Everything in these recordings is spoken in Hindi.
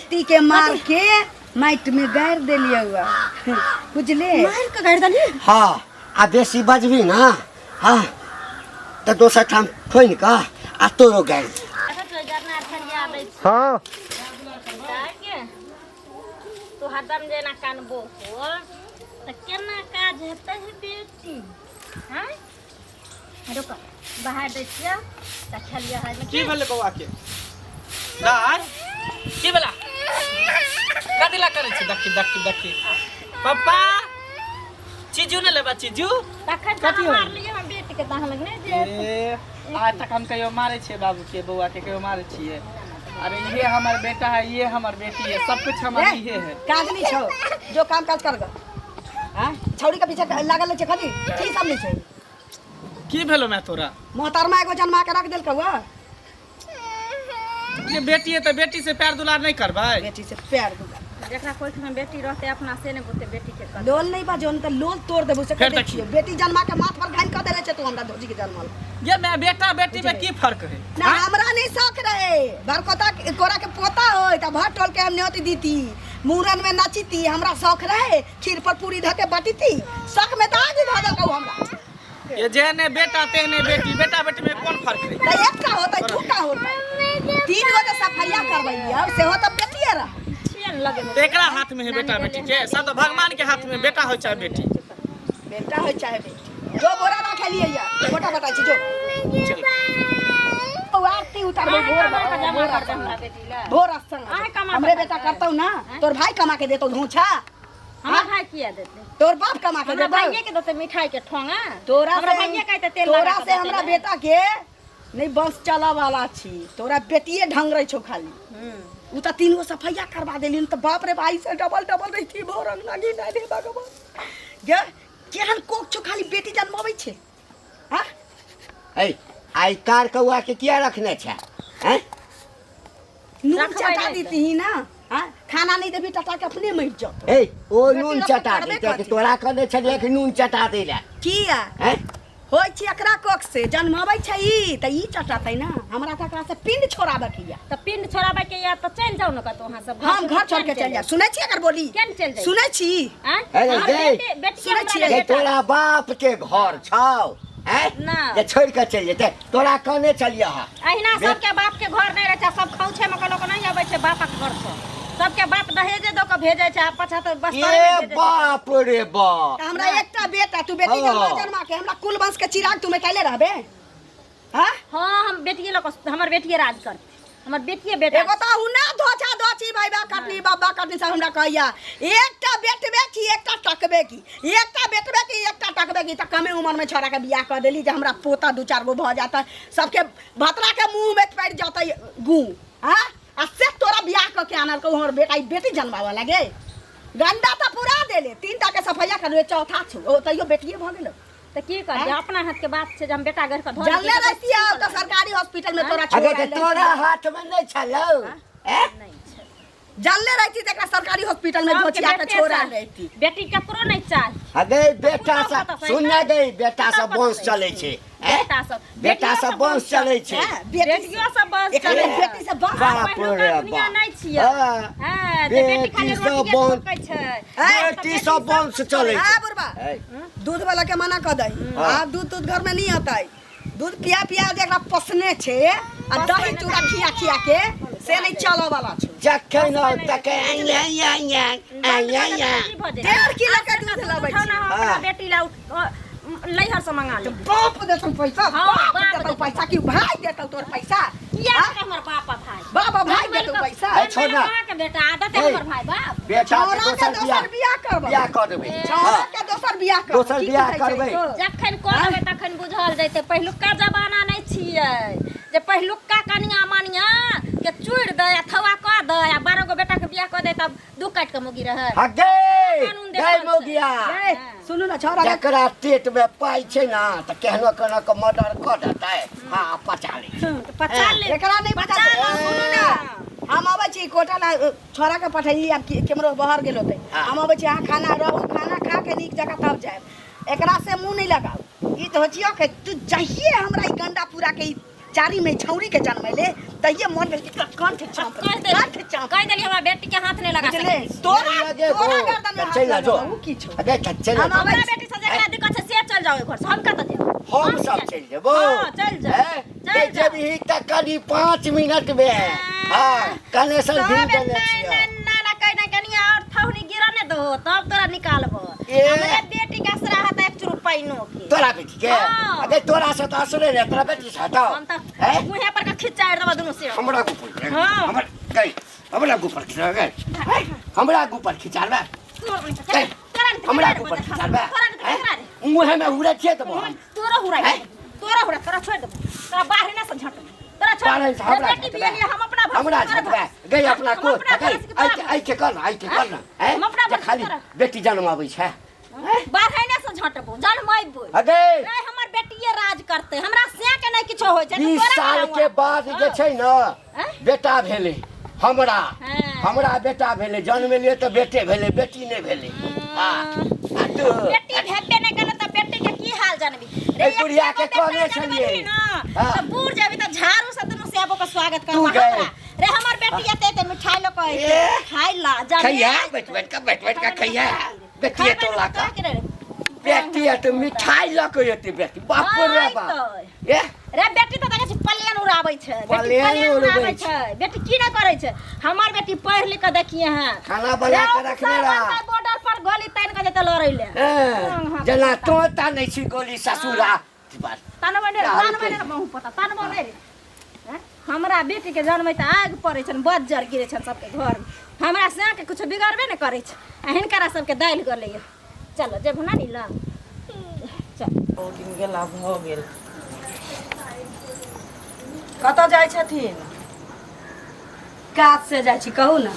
बेटी के मार के माइट में गाड़ देलिए हुआ बुझले मार के गाड़ देलिए। हाँ आ बेसी बजबी ना हाँ तो दोसर ठाम खोइन का आ तोरो गाड़ हाँ तो हरदम जेना कानबो हो त केना काज हेतै है बेटी हैं रुक बाहर दै छियै त खेलिया है की भेलै बौआ के दार की भेला कदिला करे छै देखी पापा चीजू न लेबा चीजू तखन कथी हो मार लिए हम बेटी के दाह लग नै जे ए आज तक हम कहियो मारे छियै बाबू के बौआ के कहियो मारे छियै अरे ये हमार बेटा है ये हमार बेटी है सब कुछ हमारी ही है कागनी छो जो काम काज कर ग हां छौड़ी के पीछे लागल छै खाली की सब नहीं छै की भेलो मैं तोरा मोहतरमा एगो जन्मा के रख देल कवा ये बेटी है तो बेटी से प्यार दुलार नहीं करबै बेटी से प्यार दूगा जेकरा कोई में बेटी रहते अपना से ने बोते बेटी के कर लोल नहीं बाजो त लोल तोड़ देबो से फेर कहै छियो बेटी जन्मा के माथ पर घाइन क देले छै तू हमरा धोजी के जन्मल ये मैं बेटा बेटी में की फर्क है ना हमरा नहीं शौक रहे बरकोता कोरा के पोता होय त भर टोल के हम न्योती दीती मूरन में नाचीती हमरा शौक रहे खीर पर पूरी ध के बाटीती शौक में त आगे ध दकौ हमरा ये जेने बेटा तेने बेटी बेटा बेटी में कौन फर्क है त एकटा होतै दूटा होतै तीन गो त सफाइया करबैया से हो त बेटिए रह छेन लगे तो एकरा हाथ में है बेटा बेटी के सब तो भगवान के हाथ में बेटा हो चाहे बेटी बेटा होय चाहे बेटी जो बोरा रख लिया या मोटा बटा छी जो चल ओ आरती उतारबो भोर जमा कर दे हमरा बेटी ला भोर संग आहे कमा हमरे बेटा करतौ ना तोर भाई कमा के देतौ धोछा हमरा भाई किया देते तोर बाप कमा के हमरा देतौ भाईये के देते मिठाई के ठोंगा तोरा हमरा से भाईये कहते तेल तोरा लगा से हमरा बेटा के नहीं बस चला वाला छी तोरा बेटिए ढंग रही छौ खाली उ त तीन गो सफाइया करवा देलिन त बाप रे भाई से डबल रही थी भोर रंग लगी ना दे भगवान जे केहन कोक छौ खाली बेटी जन्माबै छै हां ए आई कार कौआ के किया रखने छै हैं नून रखबै चटा नहीं देती ना हां खाना नहीं देबी टटा के अपने मर जात ए ओ बेटी नून लोग चटा करबे दे करतै। तोरा कहने छलिए कि नून चटा दे ले किया हैं होय छी एकरा कोक से जन्माबै छै ई त ई चटातै ना हमरा त एकरा से पिंड छोड़ाबे किया त पिंड छोड़ाबे के या त चल जाओ न कतो वहां से हम घर छोड़ के चल जा सुनै छी एकर बोली केन चल जाई सुनै छी अरे गई बेटी सुनै छियै। ये तोरा बाप के घर छौ हैं ना। ये छोड़ के चल जेते तोरा कहने चलिए हा अहिना सबके बाप के घर नहीं रहे छै सब खौछे में लोग नहीं आबै छै बापक घर से सबके बाप दहेजे दो के भेजे छै पछा तो बस ये बाप रे बाप त हमरा एकटा बेटा तू बेटी जन्मा के हमरा कुल वंश के चिराग तू कैले रहबे हां हां हम बेटिए लोग हमर बेटिए राज करते हमर बेटिए बेटा एगो त हुना धोछा धोछी भाईबा कटनी बाबा कटनी से हमरा कहैया एकटा बेटबे की एकटा टकबे की एकटा बेटबे की एकटा टकबे की त कमे उम्र में छोरा के बियाह कर देली जे हमरा पोता दू चार गो भ जाता सबके भतरा के मुंह में पड़ जाता गू हां आ से तोरा बियाह क के आनल को हमर बेटा ई बेटी जन्मावा लागे गंडा त पूरा देले तीनटा के सफाइया करबे चौथा छु ओ तइयो बेटिए भ गेल त की कर अपना हाथ के बात छै जे हम बेटा घर के धो जल्ले रहती है तो सरकारी हॉस्पिटल में तोरा अबे छोड़ के तोरा हाथ में नहीं छलो हैं नहीं छै जल्ले रहती तेकरा सरकारी हॉस्पिटल में धोचिया के छोड़ा रहती बेटी ककरो नहीं चाही अगे बेटा सब सुनने गई बेटा सब वंश चले छे बेटा सब वंश चले छे बेटियों सब बस एक चले बेटी से बाप बाप रे दुनिया बाप नहीं छियै हां जे बेटी खाली बेटी सब रोटिए वंश ठोकै छै बेटी सब वंश चले हां छे बुढ़बा ए, दूध वाला के मना कर दई हाँ। आप दूध घर में नहीं आता है दूध पिया पिया जेकरा पसने छे आ दही चूड़ा खिया खिया के से नहीं चला वाला छे जखन तक या 1.5 किलो के दूध लाबै छी हमरा बेटी ला लइहर से मंगा ले बाप देतौ पैसा हाँ, बाप बाप देतौ पैसा कि भाई देतौ तोर पैसा किया हाँ? के हमर बाप भाई बाबा भाई देतौ पैसा ए, छोड़ ना। के बेटा आदत है ए, हमर भाई बाप बेटा के छोरा के दोसर बियाह करबो बियाह कर देबे छोरा के दोसर बियाह करबो दोसर की बियाह बुझै छै करबै। तो? जखन कहबै तखन बुझल जैते पहिलुका जमाना नहीं छियै जे पहिलुका कनिया मानिया के चूड़ दे आ थवा क दे आ 12 गो बेटा के बियाह क दे तब दू काट के मोगी रहे हगे कानून देखल गई छै। मोगिया ए, सुनू ना छोरा के जकरा पेट में पाई छे ना त केहनो केहनो के मर्डर कर देतै हां पचा ले पचा ले एकरा नहीं पता पचा ले, सुनू ना हम आबै छी कोटा ला छोरा के पठैली अब केमरो बाहर गेल होतै हाँ। हम आबै छी अहाँ खाना रहू खाना खा के नीक जगह तब जाए एकरा से मुंह नहीं लगाओ ई तो होचियो के तू चाहिए हमरा ई गंडा पूरा के ई चारी में छौरी के जन्मैले तइये मन में कितना कंठ चाप कह देली हमरा बेटी के हाथ नहीं लगा बुझले सके तोरा गर्दन में हाथ चल जो लगाऊ की छौ अबे चल हम आबै हमरा बेटी से जकरा दिक्कत है से चल जाओ घर से हम कत जेब हम सब चल जेबो हां चल जा चल जब ही तक करी 5 मिनट में हां कनेक्शन दिन देने छियै ना कह ना कनिया और थौनी गिरने दो तब तोरा निकालबो ए। हमरे बेटी का असरा हता 1 रुपया नो के तोरा बेटी के हाँ। अबे तोरा से तो असुरे रे तोरा बेटी से हटाओ हम त हैं मुहे पर का खिचाड़ देबो दुनु से हमरा ऊपर हाँ। हमरा ऊपर खिचा गए हमरा ऊपर खिचा बे हमरा ऊपर खिचा बे मुहे में उड़े छिए तो हम तोरा छोड़ दे तोरा बाहर ना समझट तोरा छोड़ बाहर से हमरा बेटी बिया लिया हम अपना भर हमरा झटबे गई अपना को आई के कर हैं हम अपना भर खाली बेटी जन्म आबै छै बाहर ना से झटबो जन्मैबो अगे नहीं हमर बेटीए राज करते हमरा से के नहीं किछो होय छै 20 साल के बाद जे छै न बेटा भेले हमरा बेटा भेले जन्म लिए तो बेटे भेले बेटी नहीं भेले हां बेटी भेबे नहीं करे त बेटी के की हाल जानबी ए बुढ़िया के कहने छलिए त बूढ़ जेबी त झाड़ू से दुनु सेबो के स्वागत कर रे हमर बेटी एते मिठाई लो कहे खाई ला जाने खैया बैठ का खैया बेटी तो ला का बेटी तो मिठाई ला के एते बेटी बाप रे बाप ए रे बेटी तो देखै छी पलियन उड़ाबै छै बेटी पलियन उड़ाबै छै बेटी की न करै छै हमर बेटी पढ़ लिख के देखिए हां खाना बना के रखने रहा बॉर्डर पर गोली तान के जते लड़ै ले जना तोता नहीं छी गोली ससुरा तान बने बहु पता तान बने रे हमरा बेटी के जन्म त आग पड़ै छै बज्जर गिरै छै सबके घर हमरा से के कुछ बिगड़बे न करै छै हिनकरा सबके दाइल गलै चलो जे भना नी ला चल ओ दिन गेला भ गेल कतऽ जाइ छथिन काज से जाइ छी कहू ना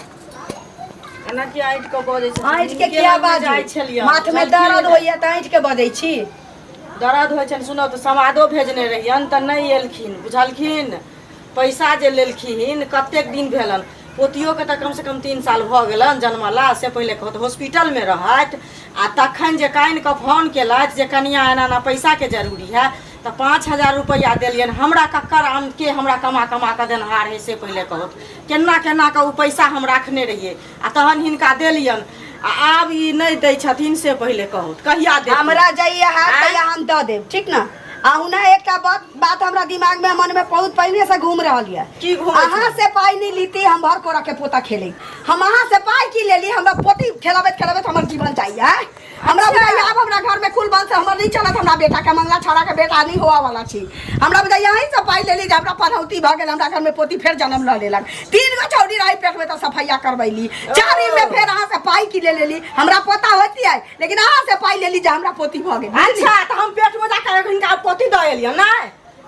एना कि आइट के बजै छथिन आँइठ के किया बाजू जाइ छलियै माथ में दर्द होइए त आँइठ के बजै छी दर्द होइ छनि सुनौ तऽ समादो भेजने रहियन तऽ नहि एलखिन बुझलखिन पैसा जे लेलखिन कतेक दिन भेलन पोतियो के तऽ कम से कम 3 साल भऽ गेलन जन्मला से पहिले कहत हॉस्पिटल में रहत आ तखन जे कानि के फोन केलथि जे कनिया एना पैसा के जरूरी है तो 5000 रुपया दिलियन हमरा कक्कर आम के हमरा कमा के देनहार है से पहले कहत केना के उ पैसा हम रखने रहिए आ तहन हिनका देलियन आब ई नहीं दै छथिन से पहले कहत कहिया दे हमरा जाइए हाथ तैया हम दऽ देब ठीक ना आहू ना एकटा बात हमरा दिमाग में मन में बहुत पहले से घूम रहल है की घूम अहाँ से पाई नहीं लीती हम भर कोरा के पोता खेले हम अहाँ से पाई की लेली हमरा पोती खेलाबत हमर जीवन चाहिए हमरा बुझाइए अब हमरा घर में कुल बात से हमर नहीं चलत हमरा बेटा के मंगला छोड़ा के बेटा नहीं होवा वाला छी हमरा बुझाइए यहीं से पाई लेली जे हमरा पढ़ौती भ गेल हमरा घर में पोती फेर जन्म ल लेलक 3 गो छौड़ी रही पेट में तो सफाइया करबैली 4 में फेर अहाँ से पाई की ले लेली हमरा पोता होती है लेकिन अहाँ से पाई लेली जे हमरा पोती भ गेल अच्छा तो हम पेट में जाकर हिनका पोती द एलियन ना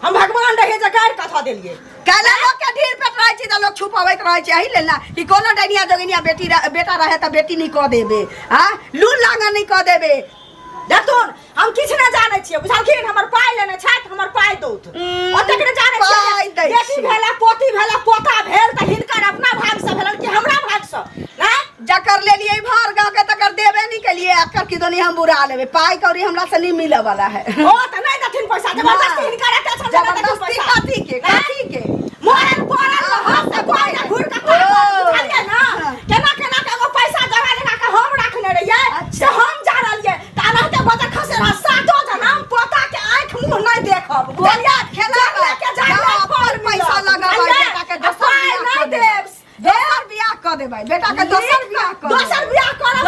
हम भगवान रहे जे गाड़ कथा देलिए काला लोग के ढीर पेट रहे छी त लोग छुपावैत रहे छी एही लेल ना कि कोनो डनिया जोगिनिया बेटा रहे त बेटी नहीं क देबे हां लून लांगा नहीं क देबे देखथुन हम किछ न जाने छियै बुझलखिन हमर पाई लेने छथि हमर पाई दौत ओतेक न जाने छियै बेटी भेला पोती भेला पोता भेल त हिनकर अपना भाग से भेलन कि हमरा भाग से ना जकर ले लिए भर गांव के तकर देबे नहीं के लिए अकर की दोनी हम बुरा लेबे पाई कौड़ी हमरा से नहीं मिले वाला है ओ त नहीं दथिन पैसा जबरदस्ती हिनकर के छ जबरदस्ती कथी के मोरन पोरन हाथ से पाई ना घुर के बुझलिए ना केना के वो पैसा जमा लगा के हम रखने रहिए से हम जा रहलिए त रहते बता खसे रह सातो जन्म पोता के आंख मुंह नहीं देखब गोलिया खेला के जा पर पैसा लगाबे बेटा के दोसर नहीं देब दोसर बियाह क देबै बेटा के दोसर बियाह क दोसर बियाह करब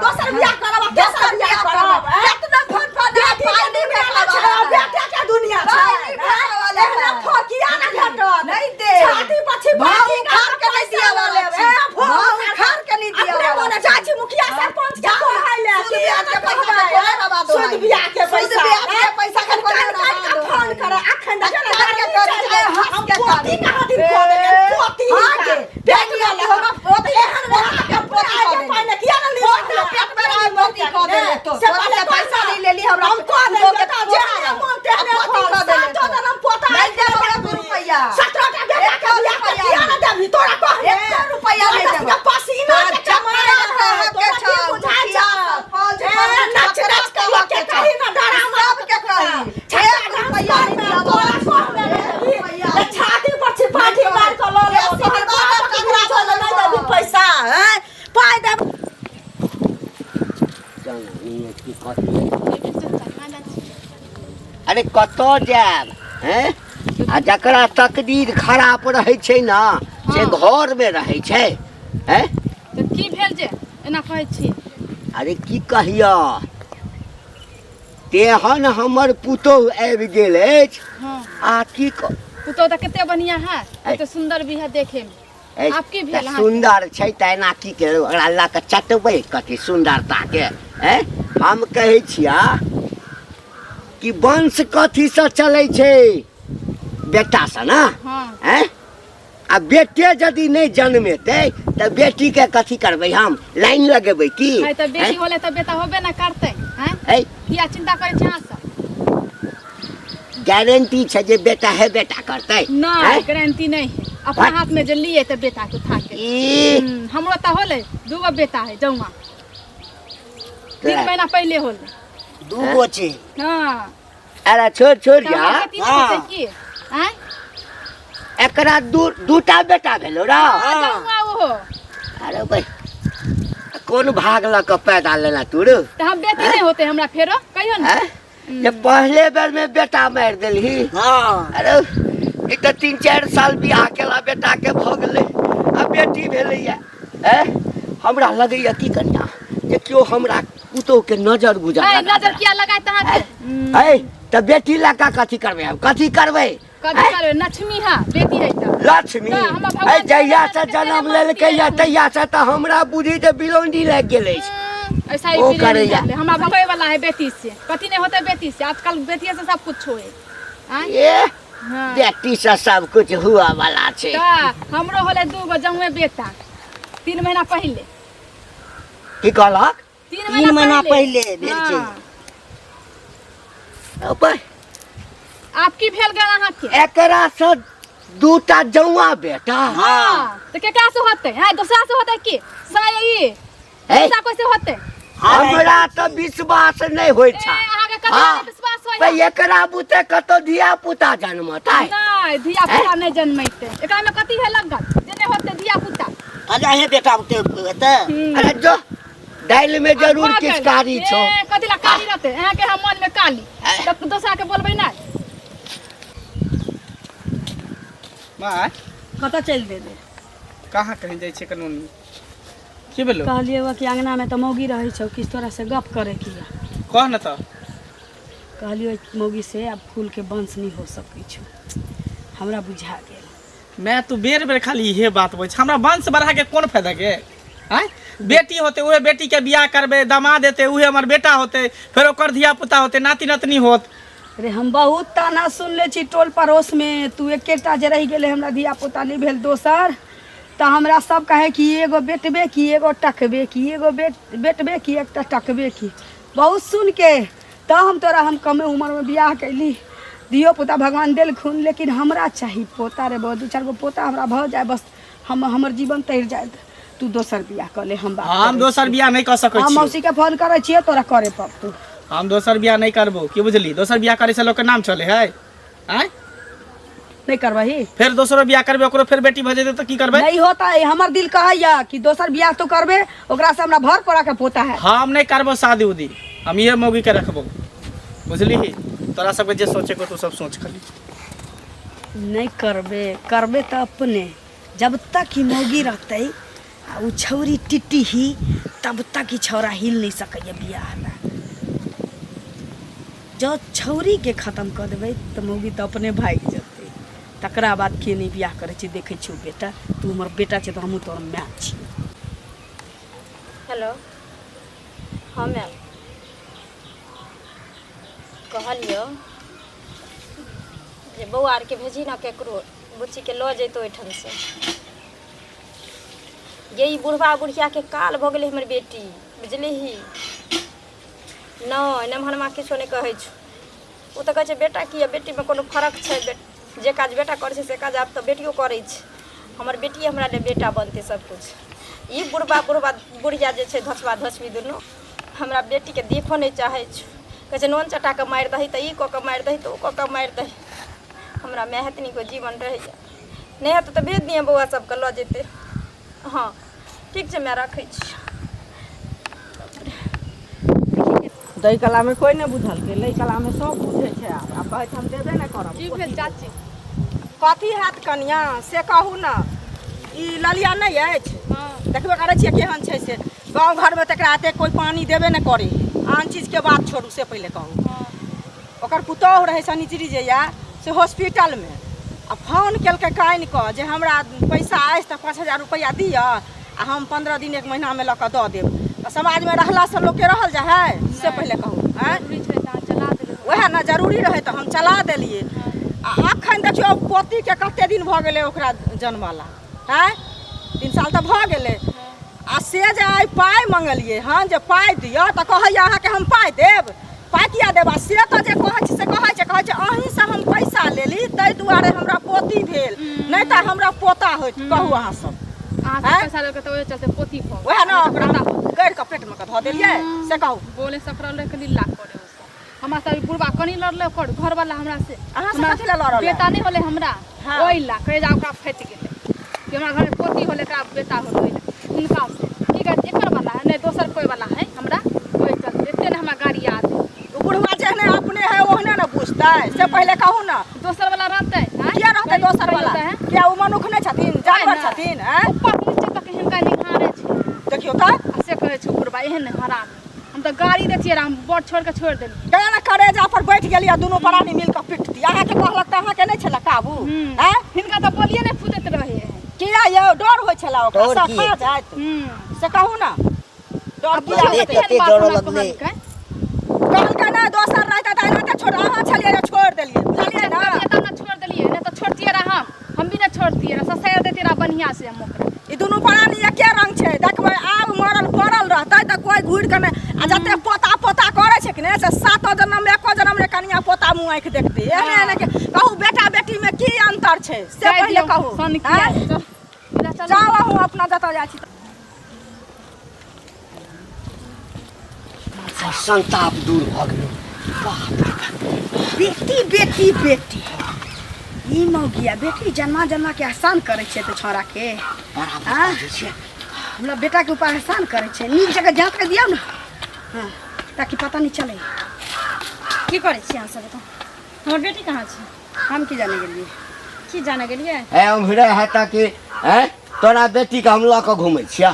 दोसर बियाह करब दोसर बियाह करब कितना फोन पर दे पाई नहीं भेटला बेटा के दुनिया छै एहना फकिया ना भेटत नहीं दे छाती पछी भाऊ खार के नहीं दिया वाले भाऊ खार के नहीं दिया अपने मोने चाची मुखिया सरपंच के कहै ले सुध बियाह के पैसा रवा दो सुध बियाह के पैसा के फोन करे अखन के करे हम के पोती कहां दिन खो देले पोती आगे बेटी वाले हम पोती एहन रहा के पोती आगे पाने किया ना नहीं पेट में रहा पोती क देले तो से पहले पैसा नहीं लेली हमरा हम को दे बेटा जे मन तेने पोती क देले तो जन्म पोता नहीं दे रुपया 17 का बेटा का बियाह किया ना देबी तोरा कह 1 रुपया नहीं देबो पसीना के चमड़ा के छ बुझाइया नाच नाच के कहीं ना डरा सब के कही 1 रुपया नहीं देबो अरे कतऽ जायब हैं आ जकरा तकदीर खराब रहै छै ना से घर में रहै छै हैं तऽ की भेल जे एना कहै छी? अरे की कहिया तेहन हमर पुतोह आबि गेल अछि हाँ आ की पुतौह तऽ कते बढ़िया है, कते सुंदर भी है देखे में। आब की भेल अहाँके? सुंदर छै तेना की के ओकरा ला के चटबै कथी सुंदरता के हैं हम कहै छिया कि वंश कथी से चलै छै बेटा से ना हाँ हैं आ बेटे यदि नहीं जन्मेते तो बेटी के कथी करबै हम लाइन लगेबै की है तऽ बेटी होले तऽ बेटा होबे ना करतै हैं? हैं किया चिंता करै छी अहाँ सब? गारंटी छै जे बेटा है बेटा करतै नहीं गारंटी नहीं है। अपना what? हाथ में जे लिए तो बेटा के उठा के ई हमरो तो होले 2 बेटा है जौआ 3 महीना पहले होले। दूगो छै हाँ अरे छोड़ छोड़ तऽ या हमर बेटी नहीं होतै की हैं? एकरा दूटा बेटा भेलो रा जौआ ओहो अरे भाई कौन भाग ल के पैदा लेना तू रे तो हम बेटी नहीं होते हमरा फेरो कहियो ना। हैं? जे पहले बेर में बेटा मार देलही हाँ अरे ई तो 3-4 साल बियाह केला बेटा के भ गेलै आ बेटी भेलैया हैं हमरा लगैया की कन्या जे क्यों हमरा पुतोह के नजर गुजर है लगा नजर किया लगाए तहाँ के? है त बेटी लगा कथी करबै हम कथी करबै कथी करबे? लक्ष्मी है बेटी है तो लक्ष्मी हाँ, हमरा भगवान है जहिया से जन्म जन्म देलकै लेलकै या तहिया से त हमरा बुद्धि ते बिलोंडी लाग गेलै ऐसा ही ओ फीलिंग करैया। निकले। हमरा भगवे वाला है बेटी से कथी नहीं होते बेटी से आजकल बेटी से सब कुछ है हैं? ए हाँ बेटी से सब कुछ हुआ वाला छै तो हमरो होले 2 जौए बेटा 3 महीना पहले की कहलक 3 महीना पहले भेल छै। हाँ। अपन आप की भेल गल अहाँ के? एकरा से दूटा जौआ बेटा हाँ तो केकरा से होते हैं? दूसरा से होते की सही है दूसरा कैसे होते? हमरा तो विश्वास नहीं होय छै अहाँ के कथी हाँ। में विश्वास होय? पे एकरा बुते कतो धिया पुता जन्मता नहीं धिया पुता नहीं जन्मैते एकरा में कथी है लगल जे नहीं होते धिया पुता? अरे हे बेटा होते अरे जो दाल में जरूर किसकारी छो कथी ला काली रहते अहाँ के हम मन में काली तो दूसरा के बोलबै ना। माय कतऽ चलि दे कहाँ कहीं जाइ छै कानूनी की भेलो कहलिए कि अंगना में तो मौगी रहे छौ किस तोरा से गप करे की कह न तो कहलिए मौगी से अब फूल के वंश नहीं हो सकै छौ हमरा बुझा गेल। मैं तू बेर बेर खाली इहे बात बोल हमरा वंश बढ़ा के कौन फायदा के हैं? बेटी होते उहे बेटी के बियाह करबे दामाद देते उहे हमर बेटा होते फिर ओकर धिया पुता होते नाती नतनी होत। अरे हम बहुत ताना सुनले छी टोल पड़ोस में तू एकेटा जे रह गेले हमरा धिया पुता नहीं भेल दोसर तो हमरा सब कहे कि एगो बेटबे की एगो टकबे की एगो बेटबे की एकटा टकबे की बहुत सुन के तो हम कमे उम्र में बियाह कैली धियो पुता भगवान देल खून लेकिन हमरा चाहिए पोता रे बहुत 2-4 गो पोता हमरा भ जाए बस हमर जीवन तर जाए तू दोसर बियाह कर ले हम बात हम दोसर बियाह नहीं कर सकै हम छी मौसी के फोन करे छिए तोरा करे पड़तौ हम दोसर बियाह नहीं करबो की बुझली दोसर बियाह करे से लोग के नाम चले है हैं? नहीं करबही फिर दोसरो बियाह करबे ओकरो फिर बेटी भ जेते तो की करबे? नहीं होता है हमर दिल कहैया कि दोसर बियाह तो करबे ओकरा से हमरा भर पड़ा के पोता है हम नहीं करबो शादी उदी हम ये मौगी के रखबो बुझली तोरा सबके जे सोचे को तू सब सोच खाली नहीं करबे तो अपने जब तक ही मौगी रहते आ उ छौरी टिट्टी ही तब तक ही छौरा हिल नहीं सकैया बियाह में जो छौरी के खत्म कर देबै तो मौगी तो अपने भाग जेतै तकरा बाद के नहीं बियाह करे छी देखे छी बेटा तू हमर बेटा छै तो हमहूँ तोर माय छी। हेलो हाँ मैम कहलियो जे बौआ आर के भेजी ना केकरो बुच्ची के लऽ जैतो ओहिठाम से ये बुढ़वा बुढ़िया के काल भऽ गेलै हमर बेटी बुझली नहीं नमहरमा किछो नहीं कहै छौ ओ तऽ कहै छै बेटा किया बेटी में कोनो फर्क छै जे काज बेटा करै छै से काज आब तऽ बेटियो करै छै हमर बेटी हमरा ले बेटा बनतै सब कुछ ई बुढ़वा बुढ़िया जे छै धसवा धसवी दुनू हमरा बेटी के देखो नहीं चाहे छौ कहै छै नोन चटा के मारि दही तऽ ई कऽ के मारि दही तऽ ओ कऽ के मारि दही हमरा मेहतनी को जीवन रहैया नहीं हेतै तऽ भेज दिए बौआ सबके लऽ जेतै हाँ ठीक छै मैं रखै छी दही कला में कोई नहीं बुझल के लई कला में सब बुझे छै आब कहै छै हम देबे नहीं करब की भेल चाची कथी हैत कनिया से कहू ना ई ललिया नहीं अछि हाँ देखबे करै छियै केहन छै से गाँव घर में तकरा एते कोई पानी देबे नहीं करे आन चीज के बात छोड़ू से पहले कहू हाँ ओकर पुतौह रहे सनिचरी जे या से हॉस्पिटल में आ फोन केलकै कानि कऽ जे हमरा पैसा अछि तऽ 5000 रुपया दिअ आ हम 15 दिन 1 महीना में लऽ कऽ दऽ देब तऽ समाज में रहला से लोग के रहल जा है से पहले कहू हैं जरूरी छै तऽ अहाँ चला देबै वएह ना जरूरी रहे तऽ हम चला देलिए आ अखन देखियो पोती के कते दिन भऽ गेलै ओकरा जन्मला हैं 3 साल तऽ भऽ गेलै आ से जे आइ पाइ मंगलिए हँ जे पाइ दिअ तऽ कहैया अहाँके हम पाइ देब पाइ किया देब आ से तऽ जे कहै छै से कहै छै अहीं से हम पैसा लेली ताहि दुआरे हमरा पोती भेल नहीं तऽ हमरा पोता होइत कहू अहाँ सब अहाँ से पैसा लेके तऽ ओहे चलते पोती भऽ वएह ना ओकरा गैर के पेट में के धऽ देलिए से कहू बोले सकरल ले के लीला करे हमरा सब बुढ़वा कनी लड़ले कर घर वाला हमरा से अहाँ से कथी ला लड़ल बेटा नहीं होले हमरा हाँ। ओइ ला कहे जा ओकरा फैट गेले कि हमरा घर में पोती होले का बेटा होले उनका से की कर एकर वाला है नहीं दोसर कोई वाला है हमरा ओइ चलते एते ने हमरा गाड़ी याद बुढ़वा जेहने अपने है ओहने ना बुझतै से पहले कहू ना दोसर वाला रहते हैं किया रहतै दोसर वाला क्या उ मनुख नहीं छथिन जानवर छथिन हैं ऊपर नीचे तक हिनका निहारे छै देखियो तऽ आ से कहे छै बुढ़वा एहन हराम हम तो गाड़ी देतिए हम बोट छोड़ के छोड़ देली केना ना करेजा पर बैठ गेलिए दुनू प्राणी मिल के पिटती अहाँ के कहलक तऽ अहाँ के नहीं छला काबू हैं हिनका तो बोलिए नहीं फुदैत रहे हैं किया यौ डर होय छला ओकरा डर सब की? खा जाइत से कहू ना डर अब किया बोलिए होतै? कते डर लगलै कहलकै ना दोसर रहता तऽ एना छोड़ अहाँ छलिए जे छोड़ देलिए बुझलिए ना तब ना छोड़ देलिए नहीं तो छोड़तिए रहा हम भी ना छोड़तिए रहा ससैर देती रहा बढ़िया से हम ओकरा ई दुनू प्राणी एके रंग छै देखबै आब मरल पड़ल रहतै तऽ कोई घुरि के नहि आ जते पोता पोता करे छै कि ने से 7 जन्म में 1 जन्म रे कनिया पोता मुँह आँखि देखतै एहने एहने के कहू बेटा बेटी में की अंतर छै से पहले कहू हैं? जाओ हम अपना जतऽ जाइ छी संताप दूर भऽ गेलै बेटी बेटी बेटी ई मौगिया बेटी जन्मा जन्मा के एहसान करे छै तऽ छोरा के बड़ा हाँ? बुझै छै हमरा बेटा के ऊपर एहसान करे छै नीक जगह जांच के दियौ ना हाँ ताकि पता नहीं चले की करे छी अहाँ सब बताउ हमर बेटी कहाँ छै हम की जाने गेलिए की जाने गेलिए है उम्हरे है ताकि हैं तोरा बेटी के हम लऽ कऽ घुमै छियै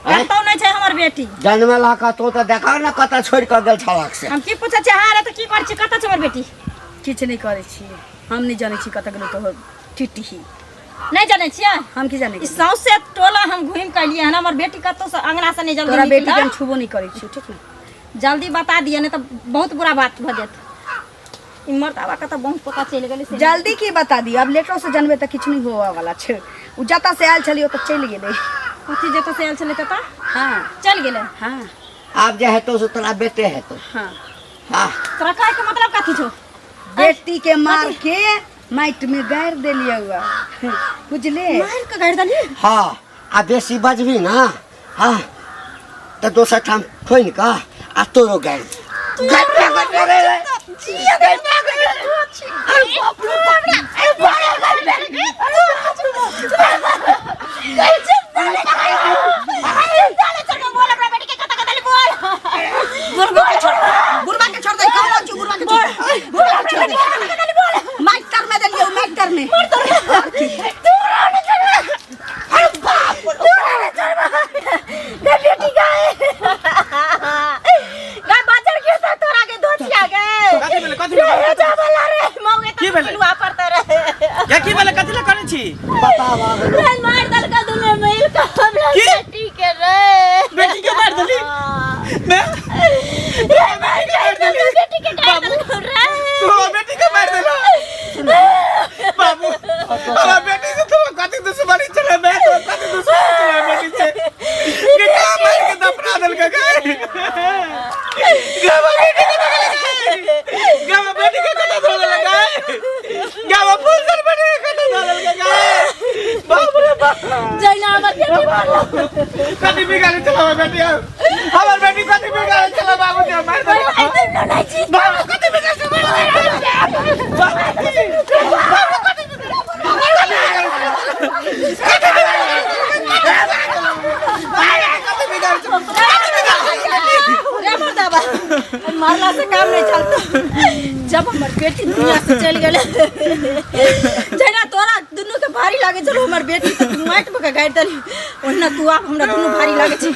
हैं कतौ नहीं छै हमर बेटी जन्मला का तो देखा ना कतऽ छोड़ि कऽ गेल छलक से हम की पूछे छी हां रे तऽ की करे छी कतऽ छै हमर बेटी किछ नहीं करे छी हम नहीं जाने छी कतऽ गेलो तो टिटी नहीं जाने छियै हम की जाने ई सौसे टोला हम घूम के लिए है ना हमर बेटी कतौ से अंगना से नहीं जल्दी तोरा बेटी के निकलल। हम छुबो नहीं करे छी ठीक है जल्दी बता दिए नहीं तो बहुत बुरा बात भ जात ई मर्दावा का तो बहुत पता चल गेलै से जल्दी की बता दी अब लेटरो से जानबे तऽ किछ नहीं होवा वाला छै उ जता से आयल छलियो तऽ चल गेलै कथी जतऽ से आयल छलै ततऽ हाँ चल गेलै हाँ आब जे हेतौ से तोरा बेटे हेतौ हाँ हाँ तोरा कहै के मतलब कथी छौ बेटी के मार के माइट में गाड़ देलिए हुआ बुझले मार के गाड़ दली हाँ आ बेसी बजबी ना हाँ तऽ दोसर ठाम खोनि कऽ आ तोरो गाड़ि बुढ़वा के छोड़ दे कौन छु बुढ़वा के छोड़ दे माइटर में देलिए माइटर में बेटी गाय गाय बाजार के साथ तोरा के धोतिया गए कथी भेलै कथी भेलै जा वाला रे मौगे की तो भेलै? पिलवा पड़ता रहे या की भेलै कथी ला करै छी मैं मार दल का दुनिया में इल का हमरा की? बेटी के रे बेटी के मार देली मैं ये मार दल बेटी के डाल दल रे तो बेटी के मार देला बाबू हमार बेटी से तो कथी दुश्मनी चले मैं तो कथी दुश्मनी चले बेटी से के का मार के दफना दल के गए गावा बेटी के गए गावा बेटी के कथा धोल लगा गावा फूल दल बेटी के कथा धोल लगा बाप रे बाप जैना हमर बेटी मारलो कथी बिगाड़े चला बेटी हमार बेटी कथी बिगाड़े चला बाबू जी मार दे बाबू कथी बिगाड़े चला बाबा मारला से काम नहीं चलता। जब हमर बेटी दुनिया से चल गेले जना तोरा दुनू के भारी लागे चलो हमर बेटी तो माइट में गाड़ दली ओना तू आप हमरा दुनू भारी लागे छी।